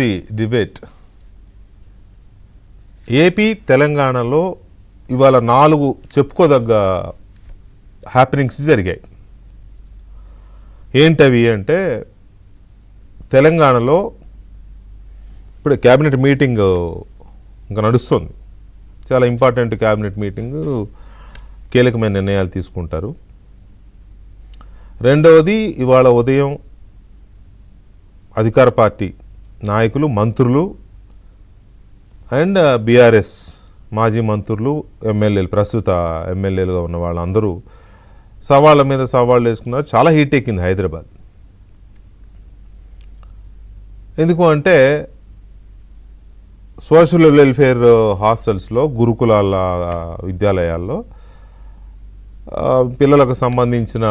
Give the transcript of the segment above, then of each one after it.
The debate AP తెలంగాణలో ఇవాళ 4 చెప్పుకోదగ్గ హ్యాపెనింగ్స్ జరిగాయి. ఏంటవి అంటే, తెలంగాణలో ఇప్పుడు క్యాబినెట్ మీటింగ్ ఇంకా నడుస్తుంది. చాలా ఇంపార్టెంట్ క్యాబినెట్ మీటింగ్, కీలకమైన నిర్ణయాలు తీసుకుంటారు. రెండవది, ఇవాళ ఉదయం అధికార పార్టీ నాయకులు, మంత్రులు అండ్ బీఆర్ఎస్ మాజీ మంత్రులు, ఎమ్మెల్యేలు, ప్రస్తుత ఎమ్మెల్యేలుగా ఉన్న వాళ్ళందరూ సవాళ్ళ మీద సవాళ్ళు వేసుకున్నారు. చాలా హీట్ ఎక్కింది హైదరాబాద్. ఎందుకు అంటే, సోషల్ వెల్ఫేర్ హాస్టల్స్లో, గురుకులాల విద్యాలయాల్లో పిల్లలకు సంబంధించిన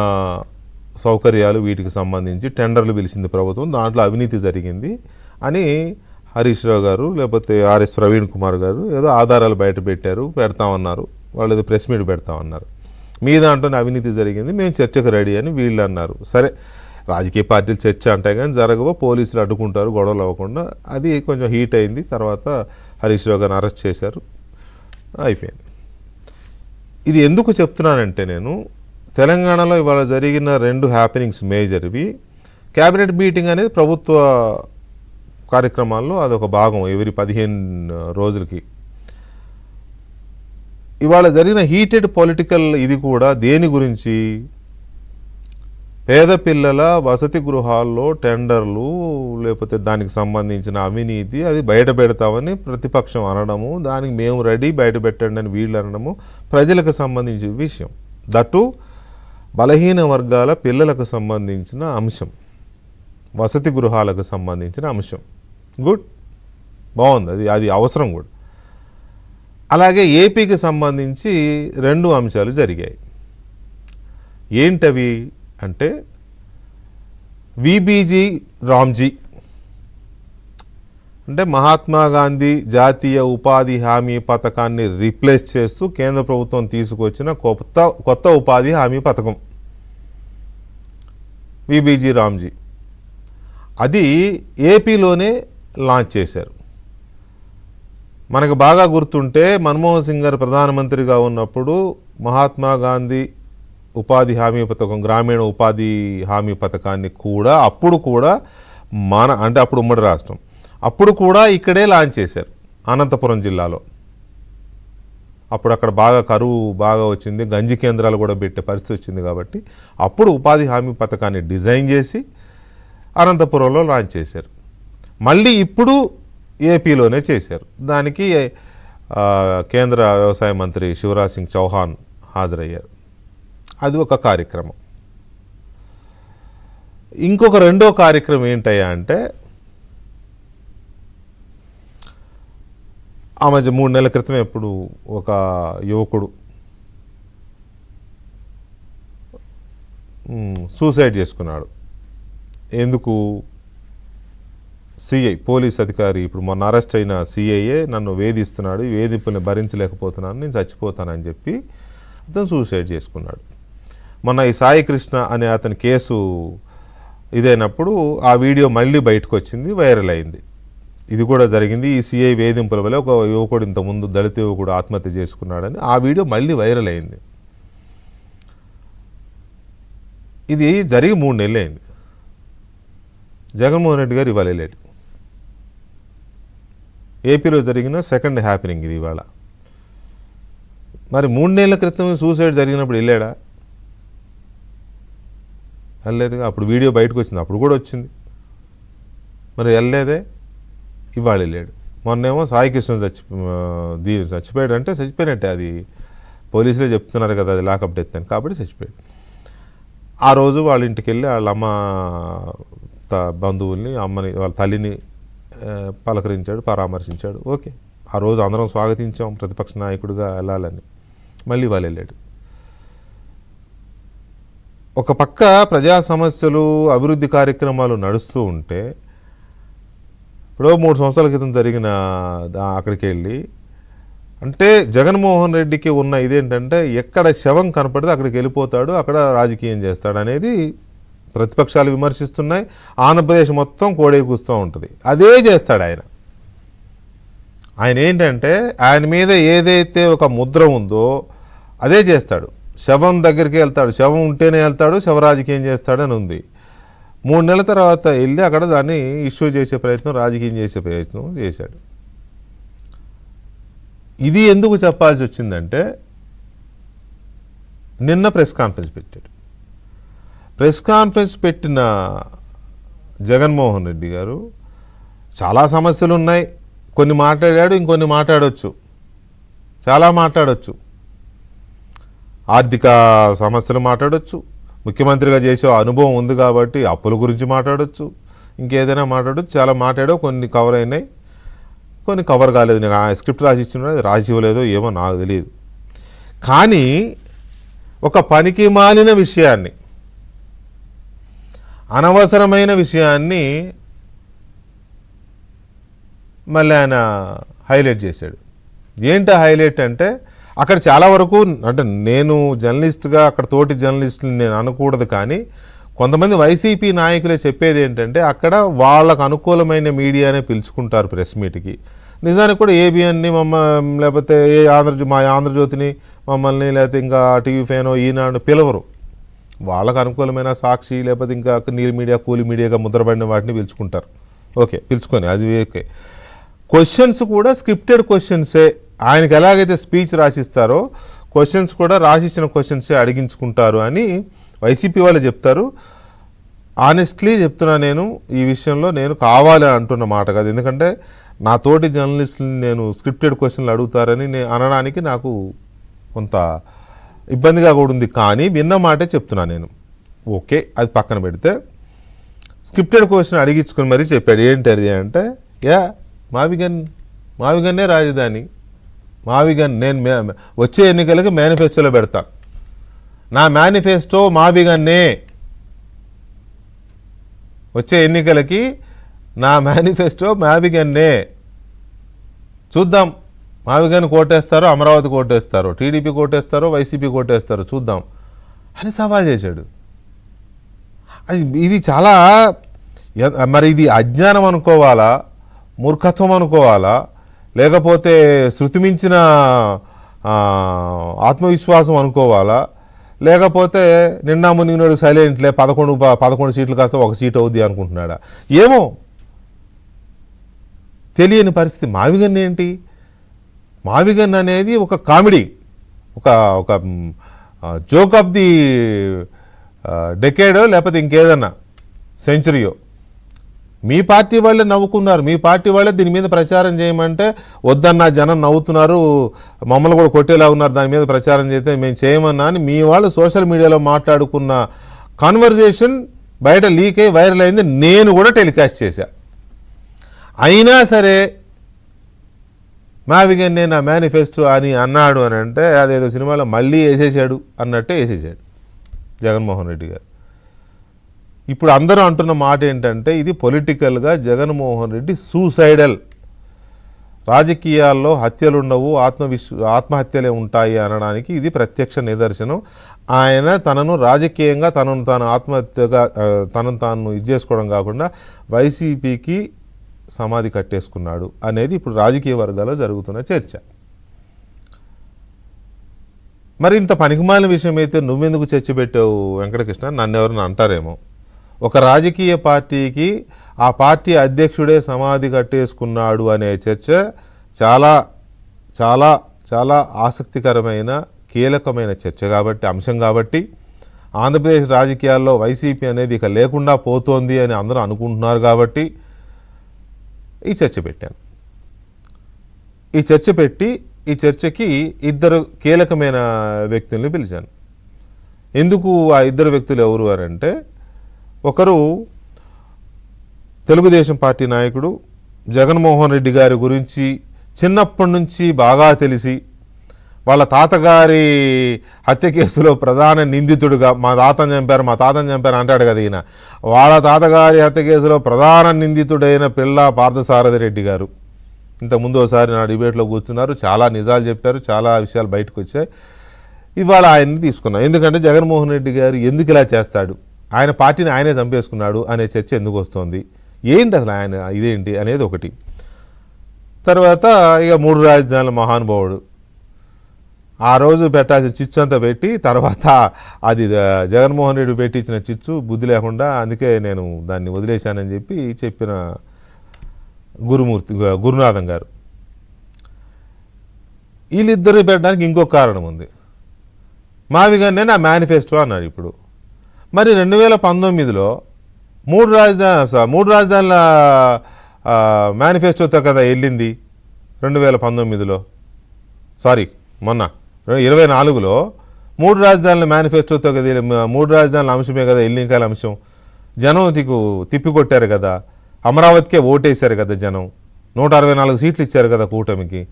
సౌకర్యాలు, వీటికి సంబంధించి టెండర్లు పిలిచింది ప్రభుత్వం. దాంట్లో అవినీతి జరిగింది అని హరీష్ రావు గారు, లేకపోతే ఆర్ఎస్ ప్రవీణ్ కుమార్ గారు ఏదో ఆధారాలు బయట పెట్టారు, పెడతామన్నారు. వాళ్ళు ఏదో ప్రెస్ మీట్ పెడతామన్నారు. మీ దాంట్లోనే అవినీతి జరిగింది, మేము చర్చకు రెడీ అని వీళ్ళు అన్నారు. సరే, రాజకీయ పార్టీలు చర్చ అంటాయి కానీ జరగవో, పోలీసులు అడ్డుకుంటారు గొడవలు అవ్వకుండా. అది కొంచెం హీట్ అయింది. తర్వాత హరీష్ రావు గారిని అరెస్ట్ చేశారు, అయిపోయింది. ఇది ఎందుకు చెప్తున్నానంటే, నేను తెలంగాణలో ఇవాళ జరిగిన 2 హ్యాపెనింగ్స్ మేజర్వి. క్యాబినెట్ మీటింగ్ అనేది ప్రభుత్వ కార్యక్రమాల్లో అదొక భాగం ఎవరి 15 రోజులకి. ఇవాళ జరిగిన హీటెడ్ పొలిటికల్ ఇది కూడా దేని గురించి? పేద పిల్లల వసతి గృహాల్లో టెండర్లు, లేకపోతే దానికి సంబంధించిన అవినీతి, అది బయట పెడతామని ప్రతిపక్షం అనడము, దానికి మేము రెడీ, బయట పెట్టండి అని వీళ్ళు అనడము ప్రజలకు సంబంధించిన విషయం. దట్టు బలహీన వర్గాల పిల్లలకు సంబంధించిన అంశం, వసతి గృహాలకు సంబంధించిన అంశం. గుడ్, బాగుంది, అది అవసరం కూడా. అలాగే ఏపీకి సంబంధించి 2 అంశాలు జరిగాయి. ఏంటవి అంటే, విబీజీ రామ్జీ అంటే మహాత్మా గాంధీ జాతీయ ఉపాధి హామీ పథకాన్ని రీప్లేస్ చేస్తూ కేంద్ర ప్రభుత్వం తీసుకొచ్చిన కొత్త ఉపాధి హామీ పథకం విబీజీ రామ్జీ. అది ఏపీలోనే లాంచ్ చేశారు. మనకు బాగా గుర్తుంటే, మన్మోహన్ సింగ్ గారు ప్రధానమంత్రిగా ఉన్నప్పుడు మహాత్మా గాంధీ ఉపాధి హామీ పథకం, గ్రామీణ ఉపాధి హామీ పథకాన్ని కూడా అప్పుడు కూడా అంటే అప్పుడు ఉమ్మడి రాష్ట్రం, అప్పుడు కూడా ఇక్కడే లాంచ్ చేశారు, అనంతపురం జిల్లాలో. అప్పుడు అక్కడ బాగా కరువు బాగా వచ్చింది, గంజి కేంద్రాలు కూడా పెట్టే పరిస్థితి వచ్చింది. కాబట్టి అప్పుడు ఉపాధి హామీ పథకాన్ని డిజైన్ చేసి అనంతపురంలో లాంచ్ చేశారు. మళ్ళీ ఇప్పుడు ఏపీలోనే చేశారు. దానికి కేంద్ర వ్యవసాయ మంత్రి శివరాజ్ సింగ్ చౌహాన్ హాజరయ్యారు. అది ఒక కార్యక్రమం. ఇంకొక 2వ కార్యక్రమం ఏంటయ్యా అంటే, ఆ మధ్య 3 నెలల క్రితం ఎప్పుడు ఒక యువకుడు సూసైడ్ చేసుకున్నాడు. ఎందుకు? సిఐ, పోలీస్ అధికారి, ఇప్పుడు మొన్న అరెస్ట్ అయిన సిఐఏ నన్ను వేధిస్తున్నాడు, ఈ వేధింపుని భరించలేకపోతున్నాను, నేను చచ్చిపోతానని చెప్పి అతను సూసైడ్ చేసుకున్నాడు. మొన్న ఈ సాయి కృష్ణ అనే అతని కేసు ఇదైనప్పుడు ఆ వీడియో మళ్ళీ బయటకు వచ్చింది, వైరల్ అయింది. ఇది కూడా జరిగింది. ఈ సిఐ వేధింపుల వల్ల ఒక యువకుడు, ఇంతకుముందు దళిత యువకుడు ఆత్మహత్య చేసుకున్నాడని ఆ వీడియో మళ్ళీ వైరల్ అయింది. ఇది జరిగి 3 నెలలు అయింది. జగన్మోహన్ రెడ్డి గారు ఇవాళ వెళ్ళాడు. ఏపీలో జరిగిన 2nd హ్యాపెనింగ్ ఇది ఇవాళ. మరి 3 నెలల క్రితం సూసైడ్ జరిగినప్పుడు వెళ్ళాడా? వెళ్ళలేదుగా. అప్పుడు వీడియో బయటకు వచ్చింది, అప్పుడు కూడా వచ్చింది. మరి వెళ్ళలేదే, ఇవాళ వెళ్ళాడు. మొన్నేమో సాయి కృష్ణ చచ్చిపోయాడు అంటే చచ్చిపోయినట్టే, అది పోలీసులే చెప్తున్నారు కదా, అది లాకప్ డెత్ అని, కాబట్టి చచ్చిపోయాడు. ఆ రోజు వాళ్ళ ఇంటికి వెళ్ళి వాళ్ళ అమ్మ బంధువుల్ని, అమ్మని, వాళ్ళ తల్లిని పలకరించాడు, పరామర్శించాడు. ఓకే, ఆ రోజు అందరం స్వాగతించాం ప్రతిపక్ష నాయకుడిగా వెళ్ళాలని. మళ్ళీ వాళ్ళు వెళ్ళాడు. ఒక పక్క ప్రజా సమస్యలు, అభివృద్ధి కార్యక్రమాలు నడుస్తూ ఉంటే, ఇప్పుడు 3 సంవత్సరాల క్రితం జరిగిన అక్కడికి వెళ్ళి, అంటే జగన్మోహన్ రెడ్డికి ఉన్న ఇదేంటంటే, ఎక్కడ శవం కనపడితే అక్కడికి వెళ్ళిపోతాడు, అక్కడ రాజకీయం చేస్తాడు అనేది ప్రతిపక్షాలు విమర్శిస్తున్నాయి, ఆంధ్రప్రదేశ్ మొత్తం కోడే కూస్తూ ఉంటుంది. అదే చేస్తాడు ఆయన. ఆయన ఏంటంటే ఆయన మీద ఏదైతే ఒక ముద్ర ఉందో అదే చేస్తాడు. శవం దగ్గరికి వెళ్తాడు, శవం ఉంటేనే వెళ్తాడు, శవ రాజకీయం చేస్తాడని ఉంది. 3 నెలల తర్వాత వెళ్ళి అక్కడ దాన్ని ఇష్యూ చేసే ప్రయత్నం, రాజకీయం చేసే ప్రయత్నం చేశాడు. ఇది ఎందుకు చెప్పాల్సి వచ్చిందంటే నిన్న ప్రెస్ కాన్ఫరెన్స్ పెట్టాడు. ప్రెస్ కాన్ఫరెన్స్ పెట్టిన జగన్మోహన్ రెడ్డి గారు చాలా సమస్యలు ఉన్నాయి, కొన్ని మాట్లాడాడు, ఇంకొన్ని మాట్లాడవచ్చు, చాలా మాట్లాడవచ్చు. ఆర్థిక సమస్యలు మాట్లాడవచ్చు, ముఖ్యమంత్రిగా చేసే అనుభవం ఉంది కాబట్టి అప్పుల గురించి మాట్లాడవచ్చు, ఇంకేదైనా మాట్లాడవచ్చు. చాలా మాట్లాడో, కొన్ని కవర్ అయినాయి, కొన్ని కవర్ కాలేదు. నేను ఆ స్క్రిప్ట్ రాసి ఇచ్చిన రాసి ఇవ్వలేదో ఏమో నాకు తెలియదు. కానీ ఒక పనికి మాలిన విషయాన్ని, అనవసరమైన విషయాన్ని మళ్ళీ ఆయన హైలైట్ చేశాడు. ఏంటి హైలైట్ అంటే అక్కడ చాలా వరకు, అంటే నేను జర్నలిస్ట్గా అక్కడ తోటి జర్నలిస్టుని నేను అనకూడదు, కానీ కొంతమంది వైసీపీ నాయకులే చెప్పేది ఏంటంటే అక్కడ వాళ్ళకు అనుకూలమైన మీడియానే పిలుచుకుంటారు ప్రెస్ మీట్కి. నిజానికి కూడా ఏబిఎన్ని లేకపోతే మా ఆంధ్రజ్యోతిని మమ్మల్ని, లేకపోతే ఇంకా టీవీ5 ఈనాడు పిలవరు. వాళ్ళకు అనుకూలమైన సాక్షి లేకపోతే ఇంకా నీల్ మీడియా, కూలి మీడియాగా ముద్రపడిన వాటిని పిలుచుకుంటారు. ఓకే, పిలుచుకొని అది ఓకే. క్వశ్చన్స్ కూడా స్క్రిప్టెడ్ క్వశ్చన్సే. ఆయనకి ఎలాగైతే స్పీచ్ రాసిస్తారో క్వశ్చన్స్ కూడా రాసిచ్చిన క్వశ్చన్సే అడిగించుకుంటారు అని వైసీపీ వాళ్ళు చెప్తారు. ఆనెస్ట్లీ చెప్తున్నా, నేను ఈ విషయంలో నేను కావాలి అంటున్న మాట కాదు. ఎందుకంటే నా తోటి జర్నలిస్టుని నేను స్క్రిప్టెడ్ క్వశ్చన్లు అడుగుతారని అనడానికి నాకు కొంత ఇబ్బందిగా కూడా ఉంది. కానీ విన్న మాటే చెప్తున్నా నేను. ఓకే, అది పక్కన పెడితే స్క్రిప్టెడ్ క్వశ్చన్ అడిగించుకుని మరీ చెప్పాడు. ఏంటి అది అంటే, మావిగన్నే రాజధాని, మావిగన్ నేను వచ్చే ఎన్నికలకి మేనిఫెస్టోలో పెడతా, నా మేనిఫెస్టో మావిగన్నే, వచ్చే ఎన్నికలకి నా మేనిఫెస్టో మావిగన్నే, చూద్దాం మావిగన్ కోటేస్తారో, అమరావతి కోటేస్తారో, టీడీపీ కోటేస్తారో, వైసీపీ కోటేస్తారో చూద్దాం అని సవాల్ చేశాడు. ఇది చాలా, మరి ఇది అజ్ఞానం అనుకోవాలా, మూర్ఖత్వం అనుకోవాలా, లేకపోతే శృతిమించిన ఆత్మవిశ్వాసం అనుకోవాలా, లేకపోతే నిన్నా మునిగినాడు సైలెంట్లే 11 సీట్లు కాస్త 1 సీట్ అవుద్ది అనుకుంటున్నాడా, ఏమో తెలియని పరిస్థితి. మావిగన్ ఏంటి, మావిగన్ అనేది ఒక కామెడీ, ఒక జోక్ ఆఫ్ ది డెకేడో లేకపోతే ఇంకేదన్నా సెంచరీయో. మీ పార్టీ వాళ్ళే నవ్వుకున్నారు, మీ పార్టీ వాళ్ళే దీని మీద ప్రచారం చేయమంటే వద్దన్న జనం నవ్వుతున్నారు, మమ్మల్ని కూడా కొట్టేలా ఉన్నారు, దాని మీద ప్రచారం చేస్తే మేము చేయమన్నా అని మీ వాళ్ళు సోషల్ మీడియాలో మాట్లాడుకున్న కాన్వర్జేషన్ బయట లీక్ అయ్యి వైరల్ అయింది. నేను కూడా టెలికాస్ట్ చేశా. అయినా సరే మావిగన్నే నా మేనిఫెస్టో అని అన్నాడు అని అంటే అదేదో సినిమాలో మళ్ళీ వేసేసాడు అన్నట్టే వేసేసాడు జగన్మోహన్ రెడ్డి గారు. ఇప్పుడు అందరూ అంటున్న మాట ఏంటంటే ఇది పొలిటికల్గా జగన్మోహన్ రెడ్డి సూసైడల్, రాజకీయాల్లో హత్యలు ఉండవు, ఆత్మహత్యలే ఉంటాయి అనడానికి ఇది ప్రత్యక్ష నిదర్శనం. ఆయన తనను రాజకీయంగా తనను తాను ఇది చేసుకోవడం కాకుండా వైసీపీకి సమాధి కట్టేసుకున్నాడు అనేది ఇప్పుడు రాజకీయ వర్గాల్లో జరుగుతున్న చర్చ. మరి ఇంత పనికిమాలిన విషయం అయితే నువ్వెందుకు చర్చ పెట్టావు వెంకటకృష్ణ, నన్ను ఎవరైనా అంటారేమో. ఒక రాజకీయ పార్టీకి ఆ పార్టీ అధ్యక్షుడే సమాధి కట్టేసుకున్నాడు అనే చర్చ చాలా చాలా చాలా ఆసక్తికరమైన కీలకమైన చర్చ కాబట్టి, అంశం కాబట్టి, ఆంధ్రప్రదేశ్ రాజకీయాల్లో వైసీపీ అనేది ఇక లేకుండా పోతోంది అని అందరూ అనుకుంటున్నారు కాబట్టి ఈ చర్చ పెట్టాను. ఈ చర్చ పెట్టి ఈ చర్చకి 2 కీలకమైన వ్యక్తుల్ని పిలిచాను. ఎందుకు ఆ 2 వ్యక్తులు ఎవరు అని అంటే, ఒకరు తెలుగుదేశం పార్టీ నాయకుడు, జగన్మోహన్ రెడ్డి గారి గురించి చిన్నప్పటి నుంచి బాగా తెలిసి వాళ్ళ తాతగారి హత్య కేసులో ప్రధాన నిందితుడుగా మా తాతను చంపారు అంటాడు కదా ఈయన. వాళ్ళ తాతగారి హత్య కేసులో ప్రధాన నిందితుడైన పిల్ల పార్థసారథి రెడ్డి గారు ఇంతకుముందు ఒకసారి నా డిబేట్లో కూర్చున్నారు, చాలా నిజాలు చెప్పారు, చాలా విషయాలు బయటకు వచ్చాయి. ఇవాళ ఆయన్ని తీసుకున్నాం. ఎందుకంటే జగన్మోహన్ రెడ్డి గారు ఎందుకు ఇలా చేస్తాడు ఆయన పార్టీని ఆయనే చంపేసుకున్నాడు అనే చర్చ ఎందుకు వస్తుంది, ఏంటి అసలు ఆయన ఇదేంటి అనేది ఒకటి. తర్వాత ఇక 3 రాజధానుల మహానుభావుడు ఆ రోజు పెట్టాల్సిన చిచ్చు అంతా పెట్టి తర్వాత అది జగన్మోహన్ రెడ్డి పెట్టించిన చిచ్చు బుద్ధి లేకుండా అందుకే నేను దాన్ని వదిలేశానని చెప్పిన గురునాథం గారు. వీళ్ళిద్దరు పెట్టడానికి ఇంకొక కారణం ఉంది. మావిగానే నా మేనిఫెస్టో అన్నాడు. ఇప్పుడు మరి 2019లో 3 రాజధానుల మేనిఫెస్టోతో కదా వెళ్ళింది 2019లో, సారీ మొన్న 24లో 3 రాజధానుల మేనిఫెస్టోతో కదా, 3 రాజధానుల అంశమే కదా ఎల్లింకాల అంశం. జనం తిప్పికొట్టారు కదా, అమరావతికే ఓటేశారు కదా జనం, 164 సీట్లు ఇచ్చారు కదా కూటమికి.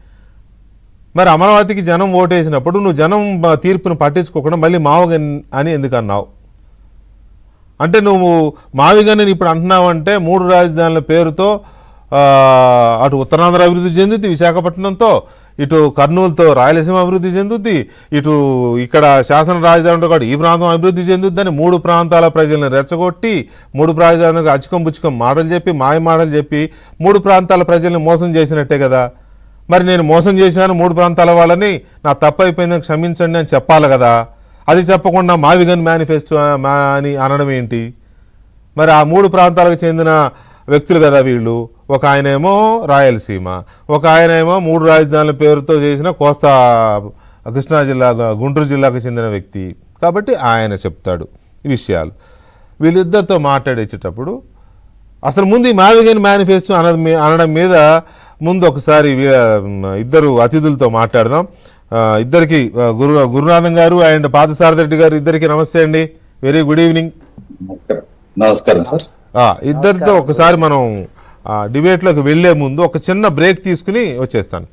మరి అమరావతికి జనం ఓటేసినప్పుడు నువ్వు జనం తీర్పును పట్టించుకోకుండా మళ్ళీ మావగన్ అని ఎందుకు అన్నావు? అంటే నువ్వు మావిగని ఇప్పుడు అంటున్నావంటే 3 రాజధానుల పేరుతో అటు ఉత్తరాంధ్ర అభివృద్ధి చెందుద్ది విశాఖపట్నంతో, ఇటు కర్నూలుతో రాయలసీమ అభివృద్ధి చెందుద్ది, ఇటు ఇక్కడ శాసన రాజధానితో కూడా ఈ ప్రాంతం అభివృద్ధి చెందుద్దని 3 ప్రాంతాల ప్రజలను రెచ్చగొట్టి 3 ప్రాంతాలకు అచ్చుకం పుచ్చుకం మాటలు చెప్పి మాయ మాటలు చెప్పి 3 ప్రాంతాల ప్రజల్ని మోసం చేసినట్టే కదా. మరి నేను మోసం చేశాను 3 ప్రాంతాల వాళ్ళని, నా తప్పు అయిపోయిందని క్షమించండి అని చెప్పాలి కదా. అది చెప్పకుండా మావిగన్ మేనిఫెస్టో అని అనడం ఏంటి? మరి ఆ 3 ప్రాంతాలకు చెందిన వ్యక్తులు కదా వీళ్ళు. ఒక ఆయనేమో రాయలసీమ, ఒక ఆయనేమో 3 రాజధానుల పేరుతో చేసిన కోస్తా కృష్ణా జిల్లా గుంటూరు జిల్లాకు చెందిన వ్యక్తి కాబట్టి ఆయన చెప్తాడు ఈ విషయాలు. వీళ్ళిద్దరితో మాట్లాడేటప్పుడు అసలు ముందు ఈ మావిగన్ మేనిఫెస్టో అనడం మీద ముందు ఒకసారి ఇద్దరు అతిథులతో మాట్లాడదాం. ఇద్దరికి గురునాథం గారు అండ్ పార్థసారథి గారు, ఇద్దరికి నమస్తే అండి, వెరీ గుడ్ ఈవినింగ్. నమస్కారం సార్. ఇద్దరితో ఒకసారి మనం డిబేట్లోకి వెళ్లే ముందు ఒక చిన్న బ్రేక్ తీసుకుని వచ్చేస్తాను.